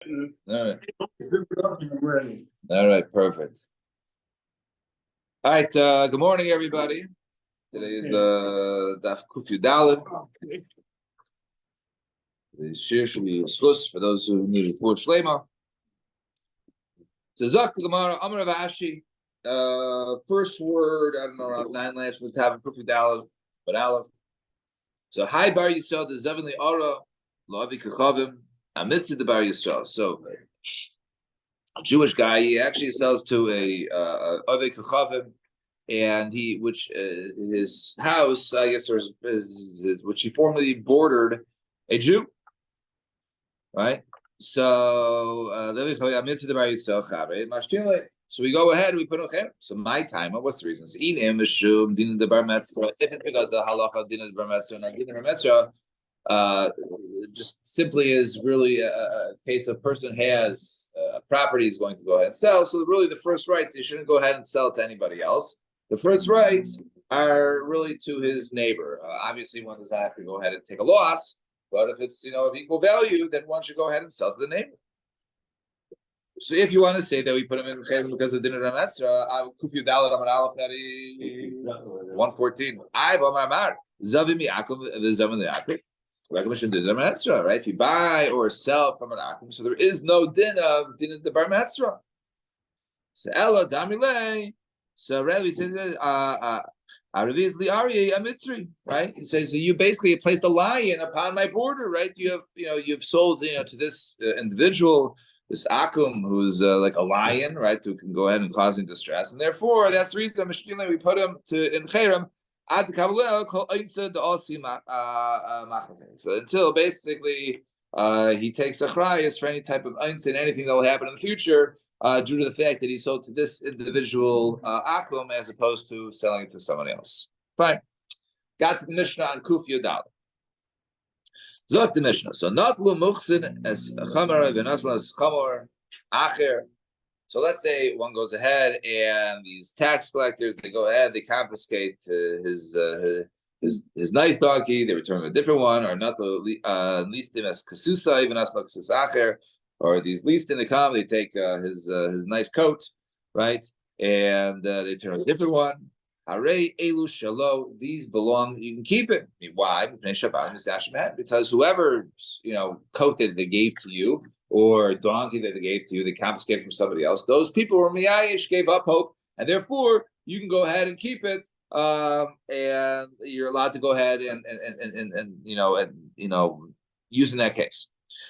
All right. All right, perfect. All right, good morning, everybody. Today is the Daf Yomi. The shir should be discussed for those who need a full shlema. So Zak the Gemara, Amar of Ashi. First word, I don't know, around 9 last let's have a Yomi, but Aleph. So Hi Bar Yisrael, the Zevin Aura, Lavi Kachavim, Amitzid the Bar Yisrael. So a Jewish guy, he actually sells to a Ave Kachavim, and his house, I guess, or which he formerly bordered a Jew, right? So so we go ahead and we put okay. So my time, what's the reason? If it's because the halacha din bar mitzvah and din bar mitzvah, just simply is really a case of person has a property he's going to go ahead and sell. So really, the first rights, he shouldn't go ahead and sell to anybody else. The first rights are really to his neighbor. Obviously, one does not have to go ahead and take a loss, but if it's of equal value, then one should go ahead and sell to the neighbor. So if you want to say that we put him in because of dinner Ramatzra, I will kufi dalet amar aleph 114. I b'amar zavim yaakov the zavim yaakov. Right? If you buy or sell from an akum, so there is no din of the bar mitzvah. So ella damile. So rather, he says, right? He says, so you basically placed a lion upon my border, right? You've sold, to this individual, this akum, who's like a lion, right? Who can go ahead and cause him distress, and therefore that's the reason we put him in cherem. So until basically he takes a chrayas for any type of einstein, anything that will happen in the future, due to the fact that he sold to this individual akum as opposed to selling it to someone else. Fine. Got to the Mishnah on Kuf Yodal. Zot the Mishnah. So not lu muchsin as chamar v'naslas chamor acher. So let's say one goes ahead and these tax collectors, they go ahead, they confiscate his nice donkey, they return him a different one, or not least as kasusa, even as kasus acher, or these least in the come, they take his nice coat, right, and they turn a different one. Hare elu shalo, these belong, you can keep it. Why? Because whoever coat that they gave to you, or donkey that they gave to you, they confiscated from somebody else. Those people were miyayish, gave up hope, and therefore you can go ahead and keep it, and you're allowed to go ahead and use in that case.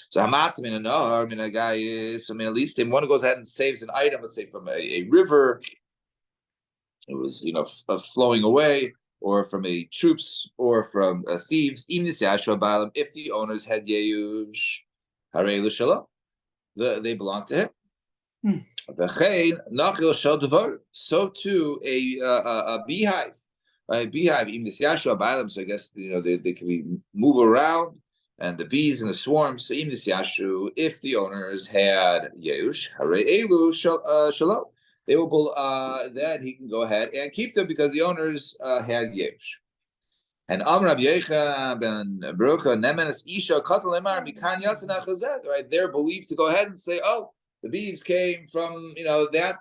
So Hamatz, a guy is, at least one who goes ahead and saves an item, let's say from a river, it was flowing away, or from a troops, or from thieves. If the owners had yeyush, they belong to him. So too a beehive, right? Beehive, so I guess they can move around, and the bees and the swarms. So if the owners had yeush, shalom, they will then he can go ahead and keep them because the owners had yeush. And Amr Yecha ben Barucha Nemenes Isha Katal Emar Mikan Yatzin Achazet. Right, they're believed to go ahead and say, oh, the bees came from that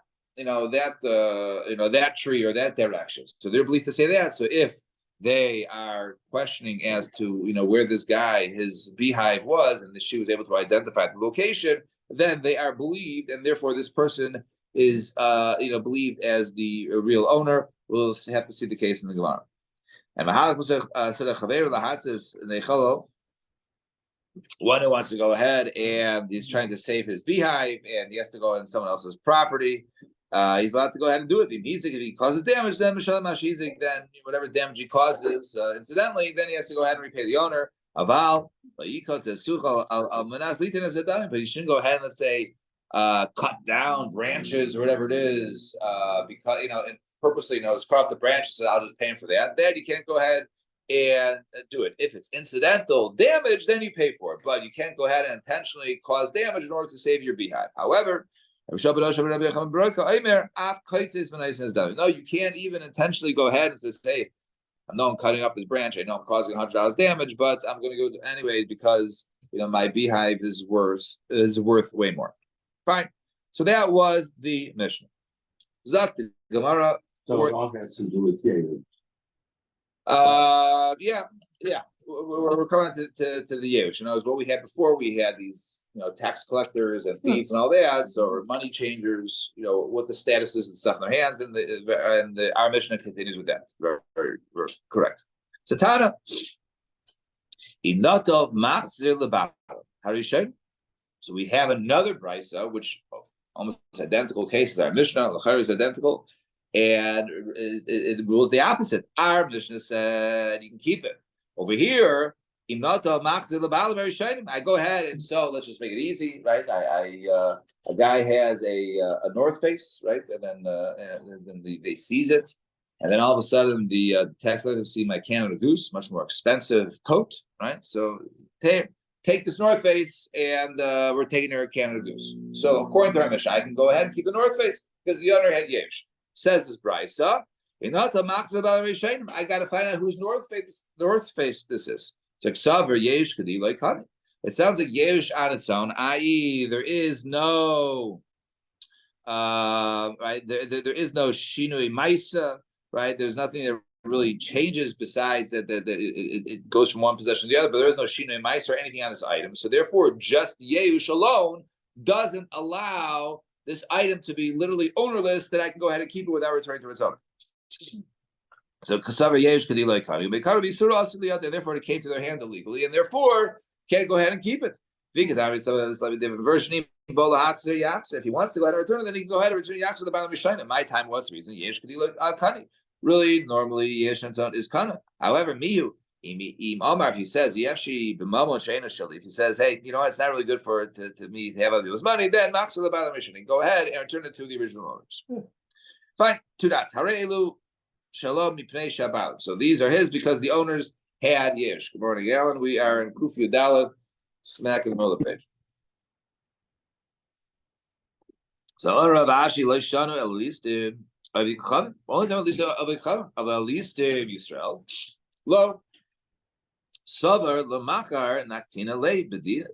tree or that direction. So they're believed to say that. So if they are questioning as to where this guy, his beehive was, and she was able to identify the location, then they are believed, and therefore this person is believed as the real owner. We'll have to see the case in the Gemara. And one who wants to go ahead and he's trying to save his beehive, and he has to go on someone else's property. He's allowed to go ahead and do it. If he causes damage, then whatever damage he causes, incidentally, then he has to go ahead and repay the owner. But he shouldn't go ahead and, let's say, cut down branches or whatever it is, because and purposely just cut off the branches. So I'll just pay him for that. Then you can't go ahead and do it. If it's incidental damage, then you pay for it. But you can't go ahead and intentionally cause damage in order to save your beehive. However, no, you can't even intentionally go ahead and say, hey, I know I'm cutting off this branch, I know I'm causing $100 damage, but I'm going to go anyway because my beehive is worth way more. Fine. So that was the Mishnah. Zakti Gemara. So it all has to do with Yehush. Yeah. We're coming to the Yehush. Is what we had before. We had these, tax collectors and thieves and all that. So money changers, what the status is and stuff in their hands, and our Mishnah continues with that. Very correct. So Tana, Inato Machzir Lebal. How do you say? So we have another brisa, which almost identical cases. Our Mishnah Lachar is identical, and it rules the opposite. Our Mishnah said you can keep it. Over here, I go ahead and so let's just make it easy, right? A guy has a north face, right, and then they seize it, and then all of a sudden the tax collectors see my Canada Goose, much more expensive coat, right? So take this north face, and we're taking her Canada Goose. So according to our Mishnah, I can go ahead and keep the north face because the owner had yesh. Says this brisa. I got to find out whose north face this is. It sounds like yesh on its own, i.e., there is no right. There is no shinui maisa, right? There's nothing that really changes besides that it goes from one possession to the other, but there is no shinui maisa or anything on this item. So therefore, just yesh alone doesn't allow this item to be literally ownerless, that I can go ahead and keep it without returning to its owner. So kasavar yesh kadilai kanu, bekar be surah asli, therefore it came to their hand illegally, and therefore can't go ahead and keep it. Because I mean, some of a slightly different version. If he wants to go ahead and return it, then he can go ahead and return yaksa the bottom of Shina. My time was the reason yesh kadilai kani. Really, normally yesh is kana. However, mihu im Omar, if he says yefshi b'mamon sheina shali, if he says, hey, it's not really good for to me to have other people's money, then maksa the bottom of Shina. Go ahead and return it to the original owners. Fine, 2 dots. Harelu shalom mipnei shabbat. So these are his because the owners had yesh. Good morning, Alan. We are in Kufi Udala, smack in the middle of the page. So Rav Ashi Leishanu at least only time at least Yisrael. Lo Savar Lamachar Naktina Le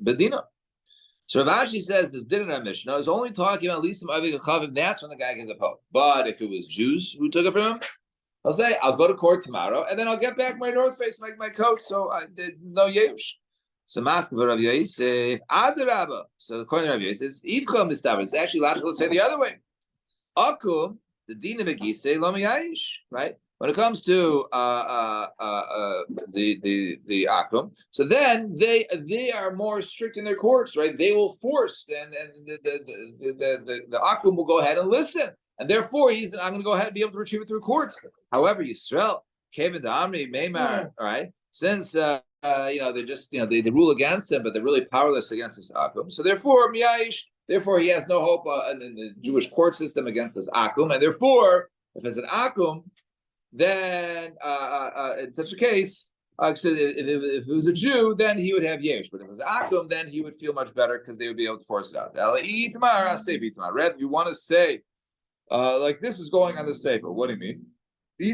Bedina. So Rav Ashi says this din in our Mishnah is only talking about at least some Avik Chavim. That's when the guy gets a pope. But if it was Jews who took it from him, I'll say I'll go to court tomorrow and then I'll get back my north face, my coat. So I did no yesh. So Maskav Rav Yosef Adarabba. So according to Rav Yosef, Ivcha Mistaver. It's actually logical to say the other way. Akum the din of Megise Lo Miyayish, right? When it comes to the akum, so then they are more strict in their courts, right? They will force, and the akum will go ahead and listen, and therefore I'm going to go ahead and be able to retrieve it through courts. However, Yisrael, Kevin Amri Meimar, all right, since they just they rule against him, but they're really powerless against this akum. So therefore, Miyayish, therefore he has no hope in the Jewish court system against this akum, and therefore, if it's an akum, then in such a case, if it was a Jew, then he would have yesh. But if it was akum, then he would feel much better because they would be able to force it out. Rev, you want to say like this is going on the sefer? What do you mean?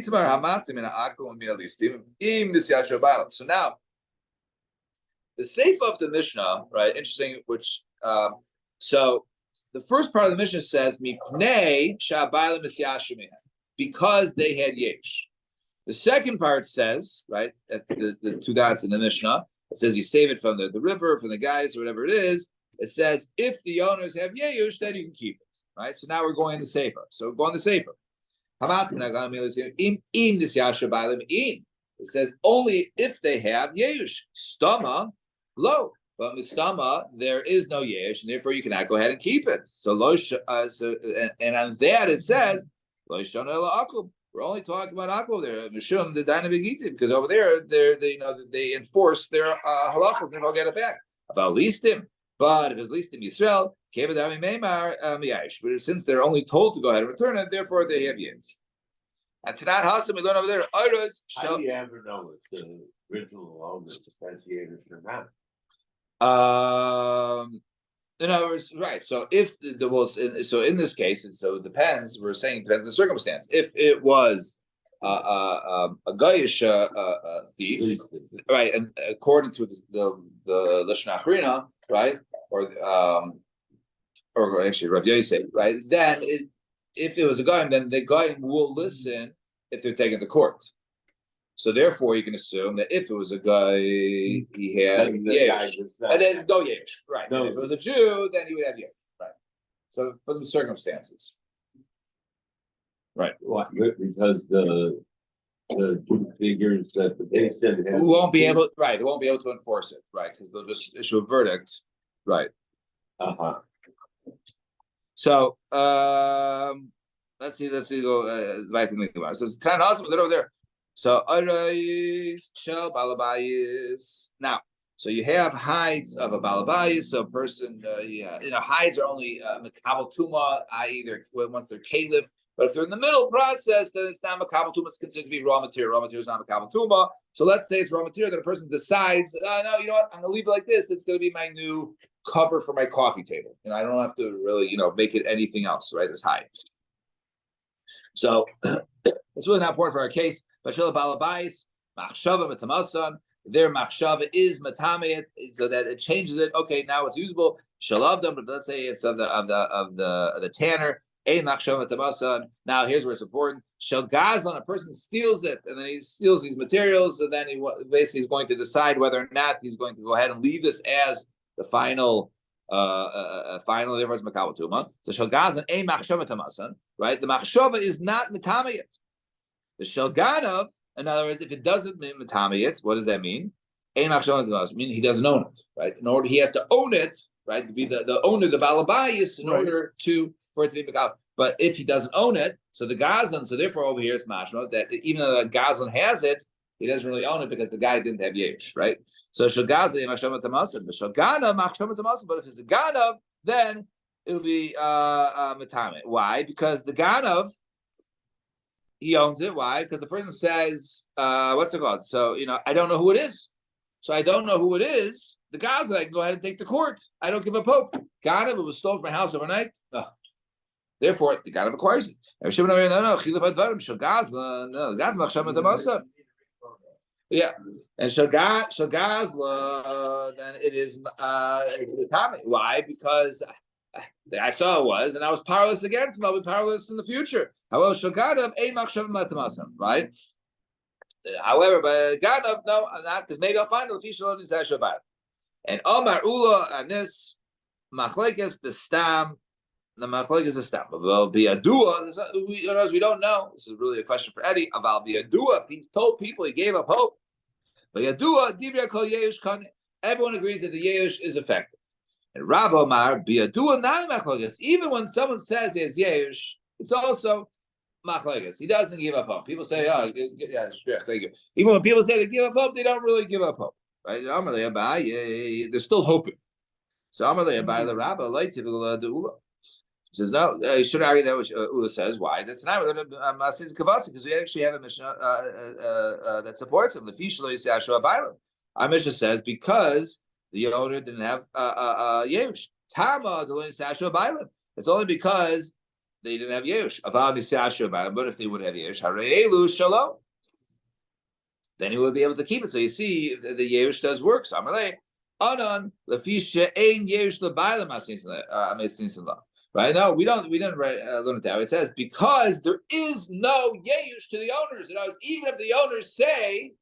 So now the sefer of the Mishnah, right? Interesting. Which so the first part of the Mishnah says mipnei shabayla misyashimiha, because they had yesh. The second part says, right, the 2 dots in the Mishnah, it says you save it from the river, from the guys, or whatever it is. It says if the owners have yesh, then you can keep it, right? So now we're going in the sefer. So we're going the sefer. It says only if they have yesh. Stama, lo. But mistama, there is no yesh, and therefore you cannot go ahead and keep it. So lo, and on that it says, we're only talking about akum there, Mishum the dynamic, because over there they enforce their halachas and they'll get it back. About listim, but if it's listim Yisrael, kevadami meimar yash. But since they're only told to go ahead and return it, therefore they have yesh. And Tanat Hasim, we learn over there. How do you ever know if the original owner is yesh or not? In other words, right. So if there was, so in this case, it depends. We're saying it depends on the circumstance. If it was a Goyish thief, right? And according to the Lashon Achrina, right, or actually Rav Yosef, right? Then if it was a Goyim, then the Goyim will listen if they're taken to court. So therefore, you can assume that if it was a guy, he had Yesh, and then no Yesh, right? No. And if it was a Jew, then he would have Yesh, right? So for the circumstances, right? What? Because the Jew figures that the base won't be able, right? They won't be able to enforce it, right? Because they'll just issue a verdict, right? So let's see. Go back to the about. So it's 10 awesome. They're over there. So shel balabayis. Now, so you have hides of a balabayis. So a person, hides are only makabel tuma, i.e., once they're kalib. But if they're in the middle process, then it's not makabel tuma. It's considered to be raw material. Raw material is not makabel tuma. So let's say it's raw material. Then a person decides, no, you know what? I'm going to leave it like this. It's going to be my new cover for my coffee table. And I don't have to really, make it anything else, right? This hide. So it's really not important for our case. Bashila balabais, machshava matamasan. Their machshava is matameet, so that it changes it. Okay, now it's usable. Shalavdam, but let's say it's of the tanner. A machshava matamasan. Now here's where it's important. Shalgazlan, a person steals it, and then he steals these materials, and then he basically is going to decide whether or not he's going to go ahead and leave this as the final. Therefore it's makabel tuma. So shalgazan a machshava tamasan, right? The machshava is not mitamayit. The shalganav, in other words, if it doesn't mean mitamayit, what does that mean? A machshava tamasan mean he doesn't own it, right? In order, he has to own it, right? To be the owner, the balabayis, in order for it to be makabel. But if he doesn't own it, so the gazan, so therefore over here it's mashma that even though the gazan has it, he doesn't really own it because the guy didn't have yesh, right? So shagaza machshava tamasan, but shagana machshava tamasan. But if it's a ganav, then it'll be matamet. Why? Because the ganav, he owns it. Why? Because the person says, what's it called? So I don't know who it is. So I don't know who it is. The gazan I can go ahead and take to court. I don't give a pope. Ganav, it was stolen from my house overnight. Therefore, the ganav acquires it. No, the gazan machshava tamasan. Yeah, and Shagazla, then it is why? Because I saw it was, and I was powerless against him. I'll be powerless in the future. However, Shagadav a machshav matamasam, right? However, but Gadav, no, I'm not, because maybe I'll find the official is Shabbat. And Omar Ula and this machlekes bestam. The machlekes is a stam. Well, be a dua. We don't know. This is really a question for Eddie. About be a dua. If he told people he gave up hope, but a dua dibra kol yeush kan. Everyone agrees that the yeush is effective. And Rab Omar be a dua not machlekes. Even when someone says he has yeush, it's also machlekes. He doesn't give up hope. People say, "Oh, yeah, sure, thank you." Even when people say they give up hope, they don't really give up hope, right? They're still hoping. So Amalei Abai the Rabba like to the Ula. He says, no, you should argue that which Ula says. Why? That's not because we actually have a Mishnah that supports him. The Fishlo you say Ashua Bailam. Our Mishnah says because the owner didn't have Yerush. Tama Deloin Ashua Bailam. It's only because they didn't have Yerush. But if they would have Yerush, Harelu Shalom, then he would be able to keep it. So you see, the Yerush does work. So Amalei Anan Lafisha Ein Yerush LeBailam Asin Right? No, we didn't learn it that way. It says because there is no yeush to the owners. In other words, even if the owners say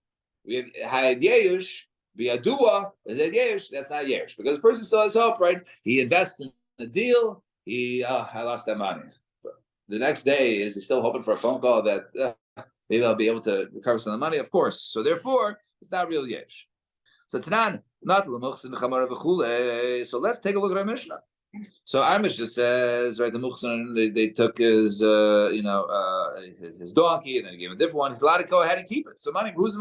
we have had yeush, be a dua, yeush, that's not yeush because the person still has hope, right? He invests in a deal. I lost that money. The next day, is he still hoping for a phone call that maybe I'll be able to recover some of the money? Of course. So therefore, it's not real yeush. So Tanan, not l'muchsin v'chamar v'chule. So let's take a look at our Mishnah. So our Mishnah says, right, the Muchsan, they took his, his donkey, and then he gave him a different one. He's allowed to go ahead and keep it. So, who's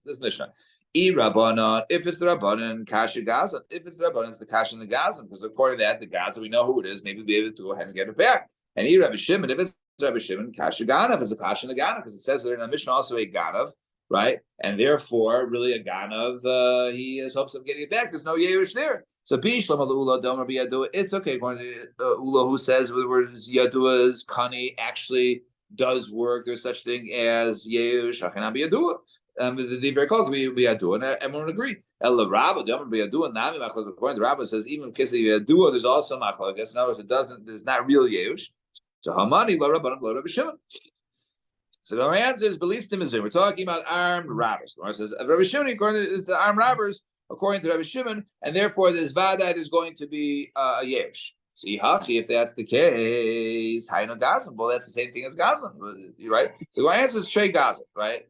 this Mishnah? Rabbanon, if it's the Rabbanon, Kasha Gaza. If it's the Rabbanon, it's the Kasha and the Gaza. Because according to that, the Gaza, we know who it is. Maybe we'll be able to go ahead and get it back. And Rabbi Shimon, if it's Rabbi Shimon, Kasha Ganav is a Kasha and a Ganav. Because it says there in the Mishnah also a Ganav, right? And therefore, really a Ganav, he has hopes of getting it back. There's no Yerush there. So Bishlam al Ula Domer Biyadua, it's okay according to Ula who says the words Yadua is Kani actually does work. There's such thing as Yeush Hachanam Biyadua. The very call could be Biyadua, and everyone would agree. El Rabba, the Biyadua, Nami Machlok. According to the Rabba says even in case of Biyadua, there's also Machlok. In other words, there's not real Yeush. So Hamani Lo Rabbanan Lo Rabbi Shimon. So the answer is Belistim Mizur. We're talking about armed robbers. The says Rabbi Shimon, according to the armed robbers, according to Rabbi Shimon, and therefore there's Vadai, there's going to be a Yesh. So if that's the case, Haino Gazan. Well, that's the same thing as Gazan, right? So the answer is Trey Gazan, right?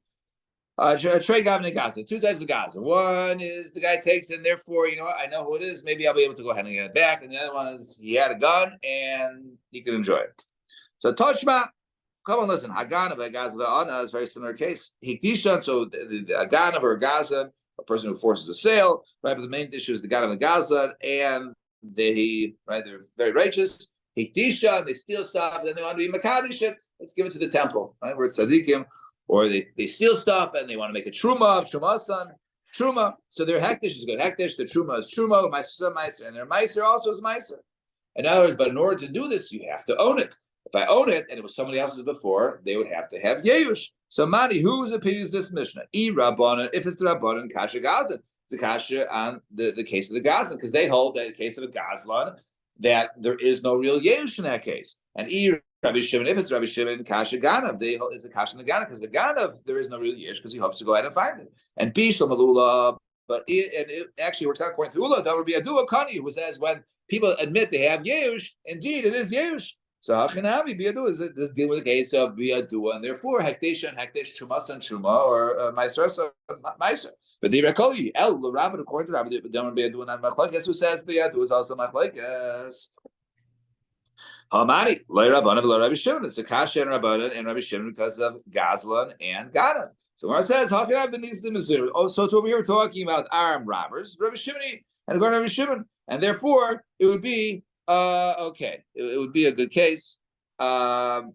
Trey Gavin and Gazan. Two types of Gazan. One is the guy takes it, and therefore, you know what, I know who it is. Maybe I'll be able to go ahead and get it back. And the other one is he had a gun and he can enjoy it. So Toshma, come on, listen. Haganav and Gazan is a very similar case. Hikdishan, so the Haganav or Gazan, a person who forces a sale, right? But the main issue is the Ganav and Gazan, and they're very righteous. Hikdisha, they steal stuff, and then they want to be Makadish it. Let's give it to the temple, right? Where it's Tzadikim, or they steal stuff and they want to make a Truma of Shumasan. Truma. So their Hektish is good. Hektish, the Truma is Truma, Meiser, and their Meiser also is Meiser. In other words, but in order to do this, you have to own it. If I own it and it was somebody else's before, they would have to have Yeush. So Mani, whose opinion is this Mishnah? Rabbanan, if it's the Rabbanan, Kasha Gazan. The kasha on the case of the Gazlan, because they hold that in the case of a Gazlan that there is no real Yerush in that case. And Rabbi Shimon, if it's Rabbi Shimon, kasha Ganav, it's a kasha in the Ganav, because the Ganav there is no real Yerush because he hopes to go ahead and find it. And Bishlam Alula, but it actually works out according to Ula. That would be a Dua Kani, who says when people admit they have Yerush, indeed it is Yerush. So Hachinavi Biadu is this deal with the case of Biadu, and therefore Hekdesh and Hekdesh Chumas and Chuma or Meiser Meiser. But the Rekoyi El Rabbi according to Rabbi Biadu and Machlekes who says Biadu is also Machlekes. Hamani Lo Rabbanan Lo Rabbi Shimon. It's a Kasha and Rabbanan and Rabbi Shimon because of Gazlan and Ganav. So when it says how can I beneath the Missouri? Oh, so over here we're talking about armed robbers, Rabbi Shimon and according to Rabbi Shimon, and therefore it would be. Okay, it would be a good case. So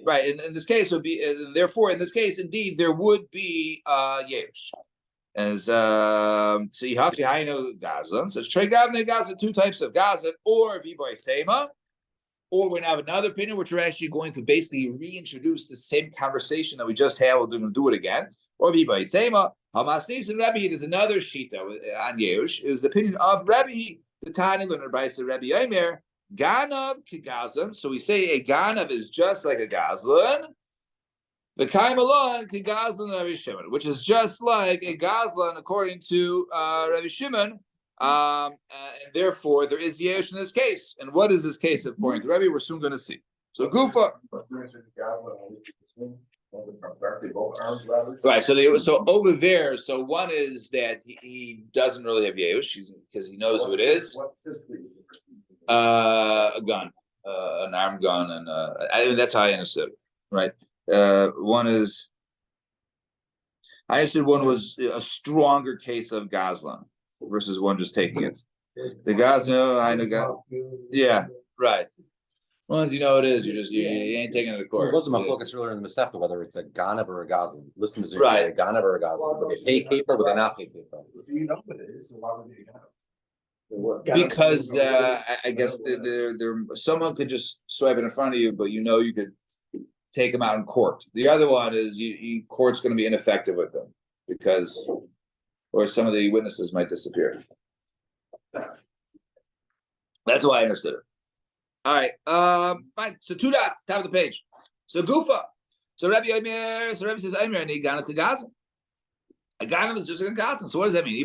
right in this case would be therefore in this case indeed there would be Yerush as so you have to know Gazan. So Trey Gavne Gazan, two types of Gazan, or Viboy Sema, or we have another opinion which we're actually going to basically reintroduce the same conversation that we just had. We're going to do it again. Or Viboy Sema Hamasnis and Rebbe. There's another shita on Yerush. It was the opinion of Rebbe. The Tani learned by Rabbi Omer, Ganav Kigazlan. So we say a Ganav is just like a Gazlan. The Kaimalon Kigazlan Rabbi Shimon, which is just like a Gazlan according to Rabbi Shimon. And therefore, there is Yesh in this case. And what is this case according to Rabbi? We're soon going to see. So Gufa. Right, so over there, so one is that he doesn't really have Yehush because he knows who it is. A gun, an armed gun, and I mean that's how I understood it, right? One is I understood one was a stronger case of Gazlan versus one just taking it. The Gazlan, I know, yeah, right. Once you know what it is, you ain't taking it to court. It wasn't my focus earlier in the Masechta whether it's a Ganav or a Gazlan. Listen, is right? A Ganav or a Gazlan? Would they pay caper? Would they not pay caper? You know what it is, so why would you know? Because I guess there someone could just swipe it in front of you, but you know you could take them out in court. The other one is court's going to be ineffective with them because, or some of the witnesses might disappear. That's why I understood it. All right, fine. So 2 dots, top of the page. So Gufa. So Rabbi says Omer and Ganav Kagazan. A Ganav is just like a Gazan. So what does that mean? Do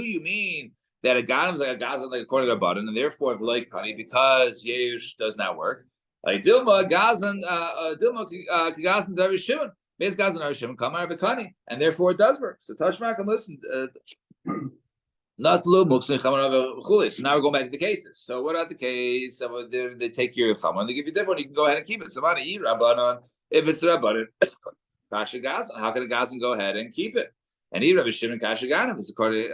you mean that a Ganav is like a Gazan, like according to Rabbanan, and therefore V'loy Kani, because Yerush does not work? Like Dilma Gazan, Kagazan Rabbi Shimon, Beis Gazan Rabbi Shimon Kamar V'Kani, and therefore it does work. So Tashmak and listen. Not so now we're going back to the cases. So what about the case? They take your chaman, they give you different. You can go ahead and keep it. Somebody Rabbanon. If it's the Rabbanon, Kasha Gazan, how can a Gazan go ahead and keep it? And Rabbi Shimon Kasha Ganav is according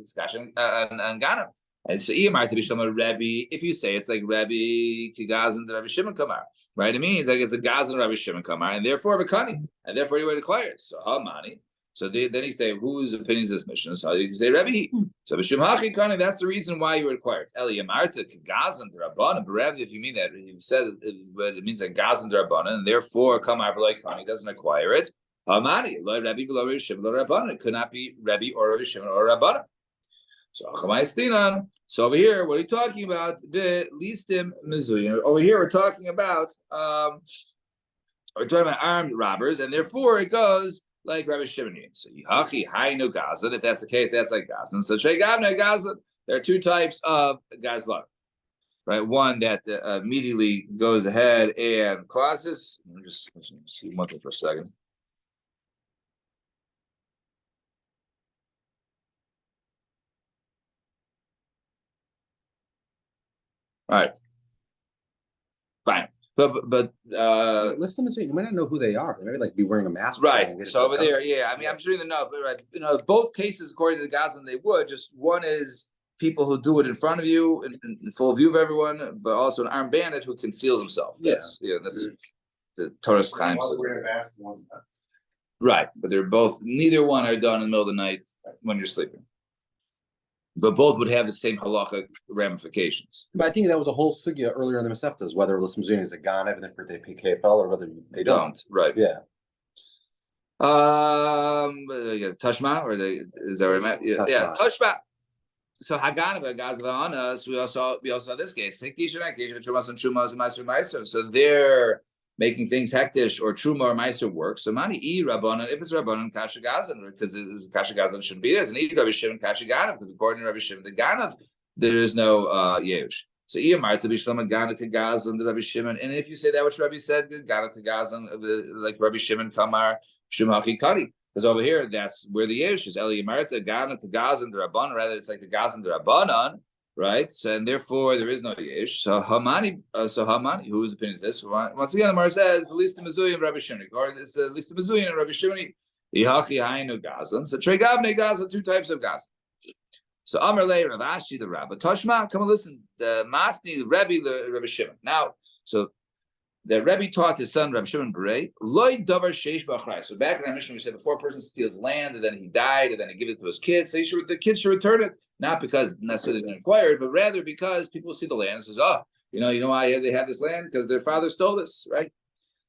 it's Kasha and Ganav. And so Iyamar to be Shlomo Rebbe. If you say it's like Rebbe Kigazan the Rabbi Shimon Kamar, right? It means like it's a Gazan Rabbi Shimon Kamar, and therefore V'Kani, and therefore you would acquire it. So Hamani. So then he say, whose opinion is this mission? So you can say Rebbe. So B'Shum Hachi Kani, that's the reason why you require it. Eli Yamarta Kagazan Rabbanan. But if you mean that, you said it means that Gazan Rabbanan, and therefore Kamar B'Loi Kani doesn't acquire it. Hamani, Lo Rebbe B'Lo Rebbe Shimon Lo Rabbanan. It could not be Rebbe or Rebbe Shimon or Rabbanan. So over here, what are you talking about? The listim mizuyim. Over here, we're talking about armed robbers, and therefore it goes like Rabbi Shimon. So Yihachi Hainu Gazan. If that's the case, that's like Gazan. So Shei Gavne Gazan. There are two types of Gazlan, right? One that immediately goes ahead and causes. Let me just see one thing for a second. All right, fine. But list them as you might not know who they are. They maybe like be wearing a mask. Right. So over there, yeah. I mean, I'm sure they know, but right, both cases, according to the Gazan, they would. Just one is people who do it in front of you, in full view of everyone, but also an armed bandit who conceals himself. That's that's the Torah's Chaim. Right, but they're both. Neither one are done in the middle of the night when you're sleeping. But both would have the same halachic ramifications. But I think that was a whole sugya earlier in the Masechtas, whether Lissim Zuyim is a gan, even if they pay KFL, or whether they don't. Right. Yeah. Tashma, or is that right? Yeah, Tashma. So Haganava Gazvanas, we also have this case. So they're making things hektish or truma or meiser work. So mani e rabbanan, if it's rabbanan kasha gazan, because kasha gazan shouldn't be there. It's an e Rabbi Shimon kasha ganav, because according to Rabbi Shimon the ganav, there is no yerush. So e amar to be shlama ganav kagazan the Rabbi Shimon, and if you say that which Rabbi said ganav kagazan, like Rabbi Shimon kamar shumachi kari, because over here that's where the yerush is. Eli amar to ganav kagazan the rabbanan, rather it's like the gazan the rabbanan. Right, so, and therefore there is no yesh. So Hamani, whose opinion is this? Once again, the Mar says the least Mizuyim and Rabbi Shimon, or it's the least Mizuyim and Rabbi Shimon. Yihachi Hainu Gazan. So Trey Gavne Gazan, two types of Gazan. So Amar Le Ravashi the Rabbi Toshma, come and listen. The Masni Rebbe the Rabbi Shimon. Now, so the Rebbe taught his son Rabbi Shimon Berei Loi Davar Sheish B'Achrei. So back in our mission, we said before a person steals land and then he died and then he gives it to his kids, so the kids should return it, not because necessarily they didn't acquire it, but rather because people see the land and says, oh, you know why they have this land, because their father stole this, right?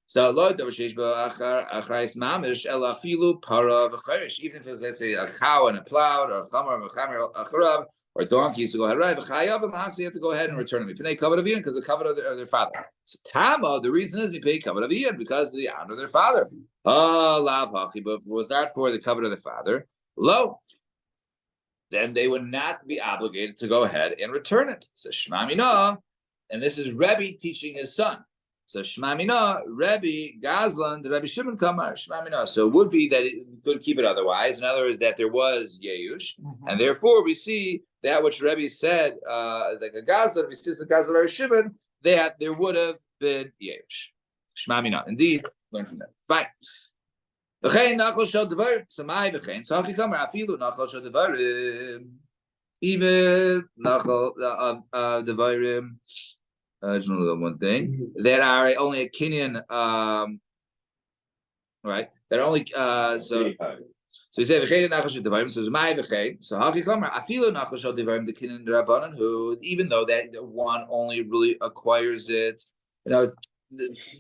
So Loi Davar Sheish B'Achrei Mamish El Afilu Para V'Cherish. Even if it's, let's say, a cow and a plow, or a chamar and a chamar acharav, or donkeys to go ahead, right? You have to go ahead and return them. We pay covet of Ian because the covet of their father. So Tama, the reason is we pay covet of Ian because of the honor of their father. Oh, lav hachi, but was not for the covet of the father. Lo, then they would not be obligated to go ahead and return it. So Shmamina, and this is Rebbe teaching his son. So Shmamina, Rebbe Gazlan, the Rebbe Shimon Kamar Shmamina. So it would be that it could keep it otherwise. In other words, that there was Yeush, and therefore we see that which Rebbe said, like a Gazlan, we see the Gazlan Rebbe Shimon, that there would have been Yeush. Shmamina, indeed, learn from that. Fine. V'chein nachol shel devarim, samai v'chein. So hachi kamar afilu nachol shel devarim, even nachol devarim. Just one thing that are only a Kenyan, right? That are only so he said v'chein nachol shel devarim. So my v'chein. So hachi kamar afilu nachol shel devarim the Kenyan rabbanan, who even though that one only really acquires it,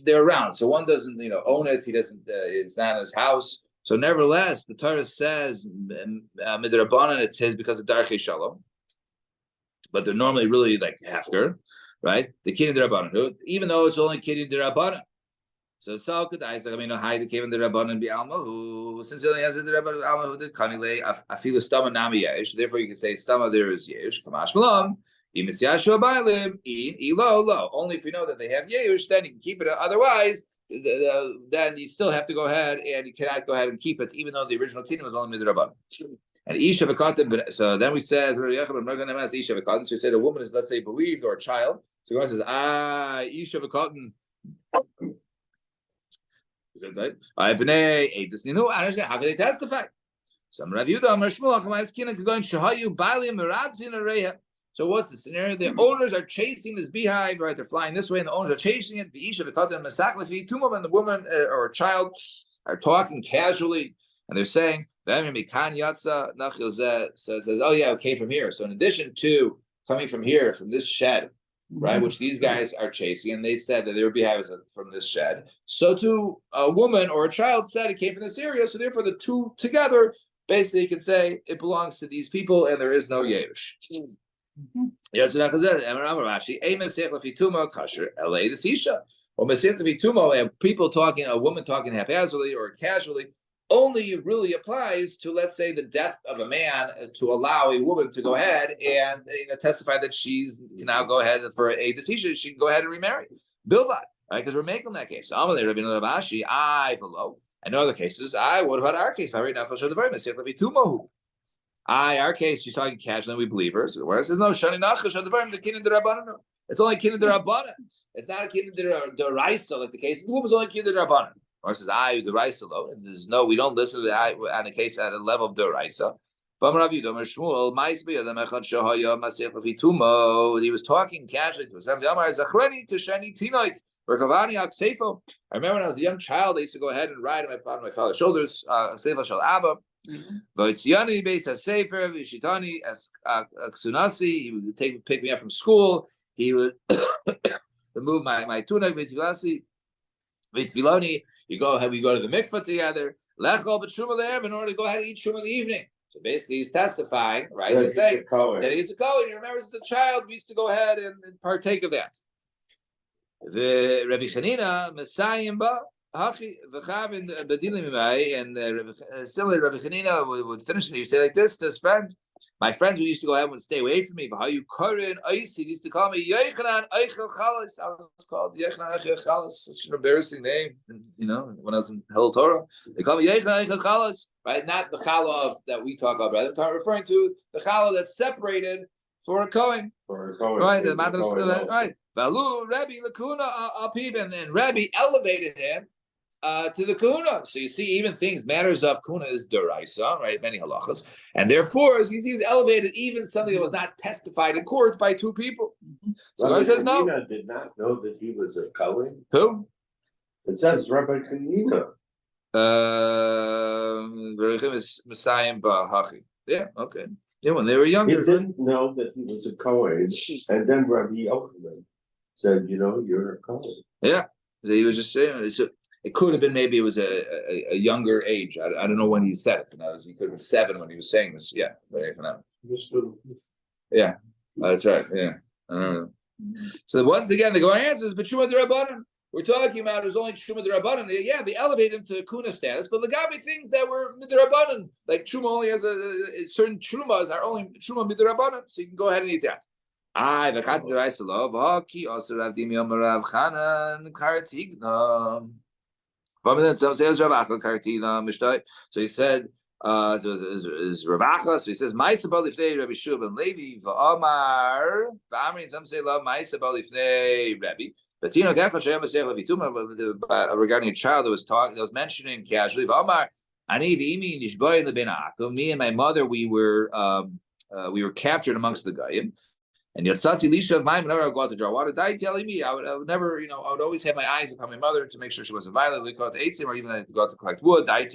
they're around. So one doesn't, own it. He doesn't. It's not in his house. So nevertheless, the Torah says midrabanan. It says because of darkei shalom, but they're normally really like hefker, right? The kidin derabanan, even though it's only kidin derabanan. So could I say, hi, the kidin derabanan be alma who since it only has a derabanan alma who did kanile afilu stama nami yesh. Therefore, you can say stama there is yesh kamash malam. Only if you know that they have Yeush, then you can keep it. Otherwise, then you still have to go ahead and you cannot go ahead and keep it, even though the original kingdom was only midrabanan. And Isha v'katim. So then we say, so we said a woman is, let's say, bereaved or a child. So God says, Isha v'katim. Is that right? I b'nei ate this. How can they testify? Some Rav Yehuda Amar Shmuel Achamayiskina Kagon Shahayu Balim Meradfin Areha. So what's the scenario? The owners are chasing this beehive, right? They're flying this way, and the owners are chasing it. The Isha v'katim masaklefi. Two women, the woman or a child, are talking casually, and they're saying, So it says, oh yeah, it came from here. So in addition to coming from here, from this shed, right, which these guys are chasing, and they said that their beehives from this shed. So too, a woman or a child said it came from this area. So therefore, the two together, basically, you can say it belongs to these people, and there is no yerush. Yes, and people talking, a woman talking haphazardly or casually, only really applies to, let's say, the death of a man to allow a woman to go ahead and testify that she's now go ahead for a decision. She can go ahead and remarry. Bilbat, right? Because we're making that case. In other cases, what about our case? Our case, she's talking casually, and we believe her. So where it says no, shani nachash the kin the rabbanon. It's only kin the rabbanon. It's not a kin the raisa like the case. The woman's only kin the rabbanon. Or it says the raisa low. And there's no, we don't listen to the on a case at a level of the raisa. He was talking casually to us. I remember when I was a young child, I used to go ahead and ride on my father's shoulders. Voitziani based as Sefer, Vishitani as Ksunasi. He would pick me up from school. He would remove my tunic, Vitvilasi, Vitviloni. We go to the mikvah together. Lechol b'truma le'erev in order to go ahead and eat truma in the evening. So basically, he's testifying, right? He's saying that he's a Kohen. He remembers as a child, we used to go ahead and partake of that. The Rabbi Chanina, Messiah ba. And similarly, Rabbi Chanina would finish it. He would say like this to his friend. My friends would used to go ahead and stay away from me. But how you used to call me Yochanan Eichel Chalas. I was called Yochanan Eichel Chalas. Such an embarrassing name. And, when I was in Hillel Torah, they call me Yochanan Eichel Chalas. Right? Not the challah that we talk about, right? I'm referring to the challah that's separated for a Kohen. Right? The matter right. Valu Rabbi Lakuna Alpiv, and then Rabbi elevated him to the kuna. So you see, even matters of kuna is deraisa, right? Many halachas. And therefore, as you see, he's elevated even something that was not testified in court by two people. So Rabbi Says no. Did not know that he was a Kohen. Who? It says Rabbi Chanina. Yeah, okay. Yeah, when they were younger. He didn't know that he was a Kohen. And then Rabbi Yochanan said, you're a Kohen. Yeah. He was just saying, it could have been maybe it was a younger age. I don't know when he said it. He could have been 7 when he was saying this. Yeah. Yeah. That's right. Yeah. I don't know. So once again, the Gemara answers, but Truma D'Rabbanan. We're talking about it was only Truma D'Rabbanan. Yeah, they elevated him to Kuna status, but the Gabi things that were D'Rabbanan, like Truma only has a certain Trumas are only Truma D'Rabbanan, so you can go ahead and eat that. The Khat D'Raisalov, Haki, also Rav Dimi Omer Rav Chanan, Karatigna. So he said, is Ravacha. So he says, Ma'isa Balifnei Rabbi Shua ben Levi v'Amar. V'Amrin, some say love Ma'isa Balifnei Rabbi. But regarding a child that was mentioning casually, v'Amar Ani v'Imi Nishboy leBenakum. Me and my mother, we were captured amongst the Goyim. And Yotzatzi Lisha of mine, whenever I go out to draw water, telling me I would never, I would always have my eyes upon my mother to make sure she wasn't violent. Or even I had to go out to collect wood. I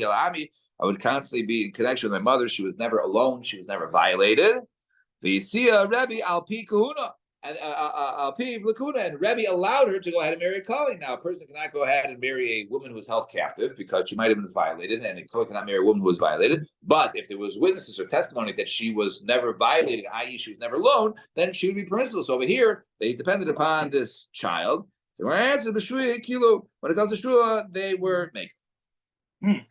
would constantly be in connection with my mother. She was never alone. She was never violated. The Sia Rebbe Alpi Kahuna and Alpi Lakuna, and Rebbe allowed her to go ahead and marry a Kohen. Now, a person cannot go ahead and marry a woman who was held captive because she might have been violated, and a Kohen cannot marry a woman who was violated. But if there was witnesses or testimony that she was never violated, i.e., she was never alone, then she would be permissible. So over here, they depended upon this child. So our answer, when it comes to Shua, they were naked. Then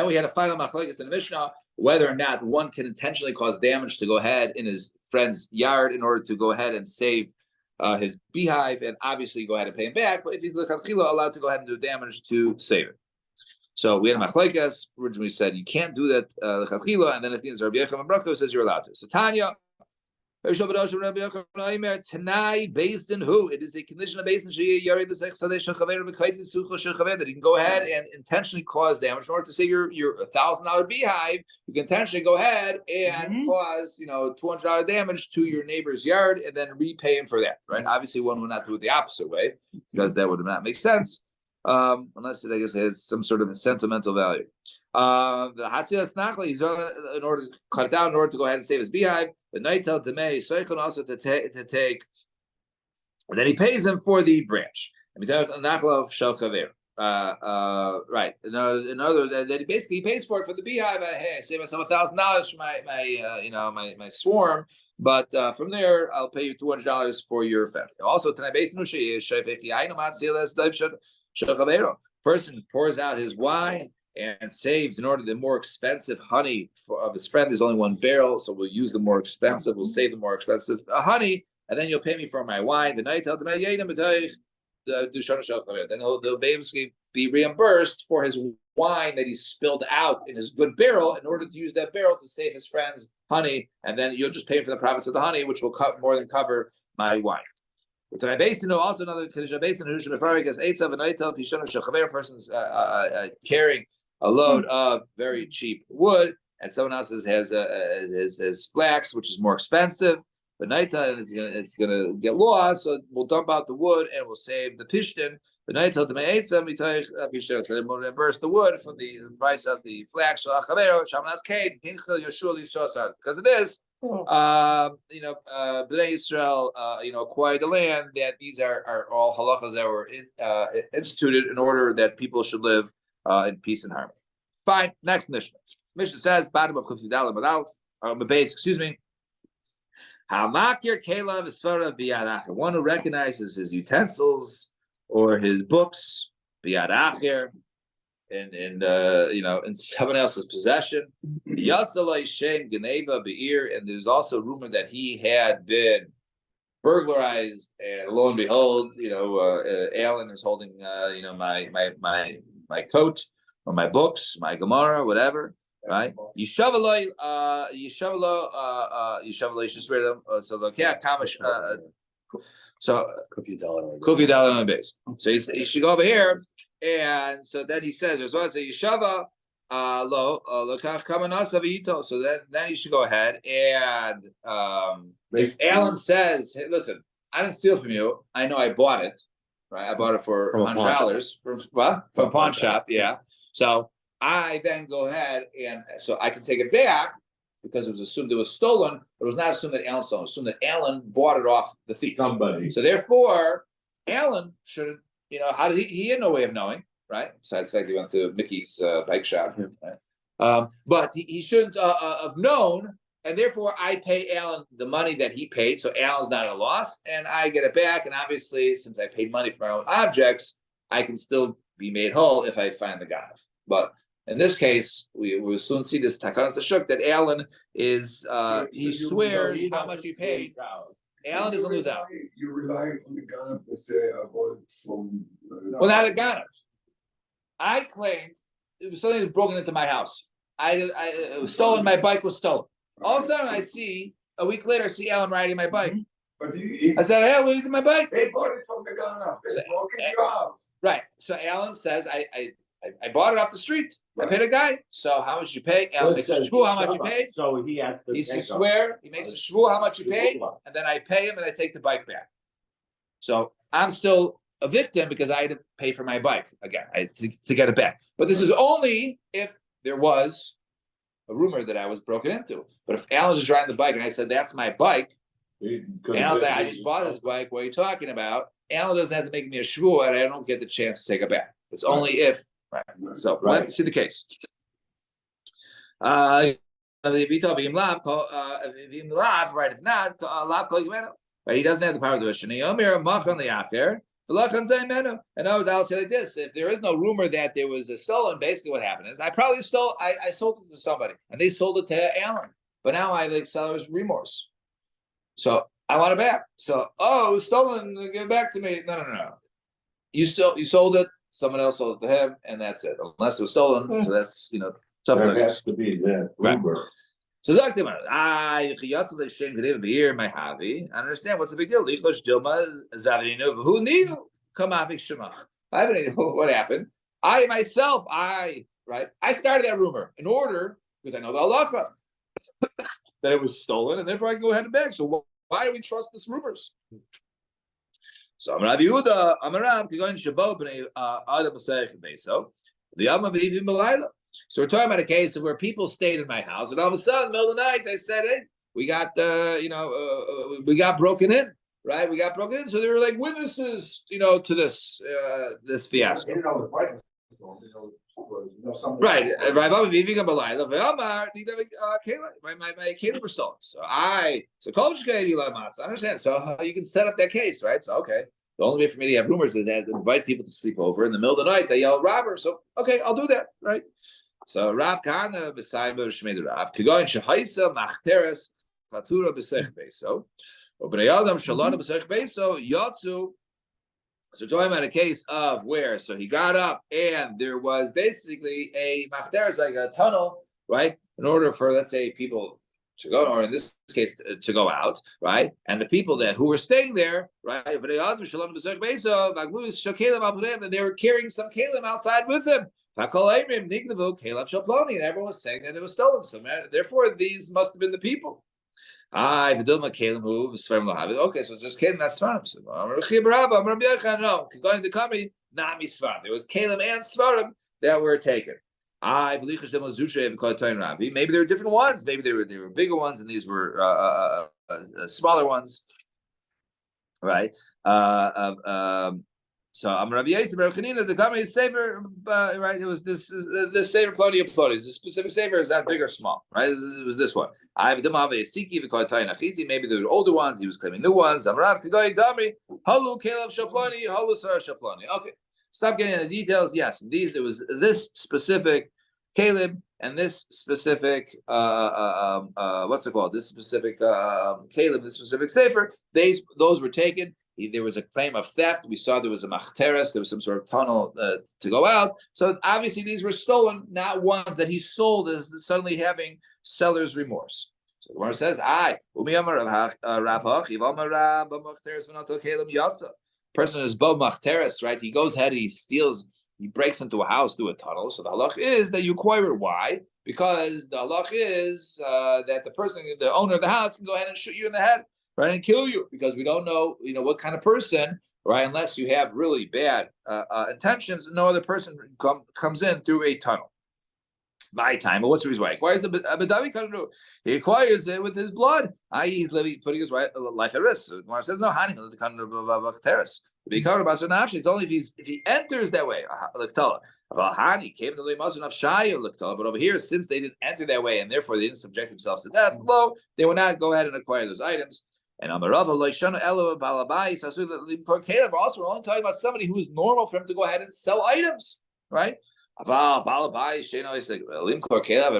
we had a final machlokes in the Mishnah whether or not one can intentionally cause damage to go ahead in his friend's yard in order to go ahead and save his beehive, and obviously go ahead and pay him back. But if he's allowed to go ahead and do damage to save it. So we had a machlokes. Originally said you can't do that, and then I think it's Rabbi Yechon Brachos says you're allowed to. So Tanya. Tanai based in who? It is a condition of based in that you can go ahead and intentionally cause damage in order to save your $1,000 beehive. You can intentionally go ahead and cause $200 damage to your neighbor's yard and then repay him for that. Right? Obviously, one would not do it the opposite way because that would not make sense. unless I guess it has some sort of sentimental value. The Hatzilas Nachla, he's in order to cut it down, in order to go ahead and save his beehive. The Naitel Demei Seichon also to take, and then he pays him for the branch. Nachla of Shel Kaver. Right. In other words, and then he basically pays for it for the beehive. Hey, I save myself $1,000 for my swarm. But from there, I'll pay you $200 for your fence. Also, person pours out his wine and saves in order the more expensive honey of his friend. There's only one barrel, so we'll use the more expensive. We'll save the more expensive honey, and then you'll pay me for my wine. The night tell then he'll basically be reimbursed for his wine that he spilled out in his good barrel in order to use that barrel to save his friend's honey, and then you'll just pay for the profits of the honey, which will more than cover my wine. Also another condition basin because a person's carrying a load of very cheap wood, and someone else has flax, which is more expensive. But nighttime it's gonna get lost, so we'll dump out the wood and we'll save the pishtin. The nighttime to my we'll reimburse the wood for the price of the flax. Because of this, Bnei Israel, acquired the land. That these are all halachas that were instituted in order that people should live in peace and harmony. Fine. Next Mishnah. Mishnah says, bottom of Kufidal base. Excuse me. One who recognizes his utensils or his books, in someone else's possession. And there's also rumor that he had been burglarized, and lo and behold, Alan is holding my coat or my books, my Gemara, whatever. Right? Yishavaloi, you should swear them. So look, yeah, Kamish. So Kufi Dalan on base. So he should go over here, and so then he says, "There's one say Yishava lo lokach kamanasa v'yito." So then you should go ahead and if Alan says, "Hey, listen, I didn't steal from you. I know I bought it. Right? I bought it for $100 from a pawn shop. Yeah. So." I then go ahead and so I can take it back because it was assumed it was stolen, but it was not assumed that Alan stole it. It was assumed that Alan bought it off the thief. Somebody. So therefore, Alan should, how did he had no way of knowing, right? Besides the fact he went to Mickey's bike shop. Right? But he shouldn't have known, and therefore I pay Alan the money that he paid, so Alan's not at a loss, and I get it back. And obviously, since I paid money for my own objects, I can still be made whole if I find the ganav. But in this case, we will soon see this takanas shuk that Alan is he swears how much he paid. Alan doesn't lose out. You rely on the ganav to say I bought it from. Well, not a ganav. I claimed it was something that was broken into my house. It was stolen. My bike was stolen. All of a sudden, I see a week later, I see Alan riding my bike. But I said, "Hey, where did my bike?" They bought it from the ganav. They broke it your house. Right. So Alan says, I bought it off the street. Right. I paid a guy. So how much you pay? Alan makes a shvua how much you paid. So he has to. He swear. He makes a shvua how much you paid, and then I pay him and I take the bike back. So I'm still a victim because I had to pay for my bike again to get it back. But this is only if there was a rumor that I was broken into. But if Alan was just riding the bike and I said that's my bike, Alan's like, I just bought this bike. What are you talking about? Alan doesn't have to make me a shvua, and I don't get the chance to take it back. It's only if. Right. So we'll have to see the case. Right. If not, right, he doesn't have the power to do it. And I was I'll say like this: if there is no rumor that there was a stolen, basically what happened is I probably stole. I sold it to somebody, and they sold it to Alan. But now I have seller's remorse, so I want it back. So it was stolen. Give it back to me. No. You sold it. Someone else sold it to him, and that's it. Unless it was stolen, so that's tough. There has to be that rumor. So I understand what's the big deal. Who knew? What happened? I myself, I started that rumor in order because I know the halacha that it was stolen, and therefore I can go ahead and beg. So why do we trust these rumors? So Amar Rabbi Yehuda, Amaram, Kigon Shabo B'nei Adam B'Seich Beso, the Amma B'Ivim B'Layla. So we're talking about a case of where people stayed in my house, and all of a sudden, in the middle of the night, they said, "Hey, we got, we got broken in, right? We got broken in." So they were like witnesses, to this fiasco. Right, my Caleb were stolen. So Coach understand. So you can set up that case, right? So okay, the only way for me to have rumors is that invite people to sleep over in the middle of the night. They yell robber. So okay, I'll do that, right? So Rav Kana beside Shmei Rav Kigoin Shahaisa Machteres Chatura B'Sech Beso, or Bnei Adam Shalom B'Sech Beso Yotzu. So talking about a case of where, so he got up and there was basically a machteres, like a tunnel, right? In order for, let's say, people to go, or in this case, to go out, right? And the people who were staying there, right? And they were carrying some kalim outside with them. And everyone was saying that it was stolen. So therefore, these must have been the people. Okay, so it's just Kalim, not Svarim. So, no, going to Kamri, not me Svarim. There was Kalim and Svarim that were taken. Maybe there were different ones. Maybe there were bigger ones, and these were smaller ones, right? So I'm Rabbi Yisrael Bar Chanina. The Kamri is saver, right? It was this saver Ploni of Ploni. The specific saver is that big or small, right? It was this one. Maybe there were older ones. He was claiming new ones. Okay, stop getting into the details. Yes, indeed, it was this specific Caleb and this specific what's it called? This specific Caleb, this specific Sefer. Those were taken. There was a claim of theft. We saw there was a machteres. There was some sort of tunnel to go out. So obviously these were stolen, not ones that he sold as suddenly having seller's remorse. So the Gemara says, person is bo machteres, right? He goes ahead, he steals, he breaks into a house through a tunnel. So the halach is that you acquire it. Why? Because the halach is that the owner of the house, can go ahead and shoot you in the head, right, and kill you, because we don't know, what kind of person, right? Unless you have really bad intentions, no other person comes in through a tunnel. My time, but what's the reason why? He acquires he acquires it with his blood, i.e., he's putting his life at risk. So Gemara says, no, Hani, it's only if he enters that way. But over here, since they didn't enter that way and therefore they didn't subject themselves to death, they will not go ahead and acquire those items. And Amarava Loishana Elo Balabai Caleb, also we're only talking about somebody who is normal for him to go ahead and sell items, right? But a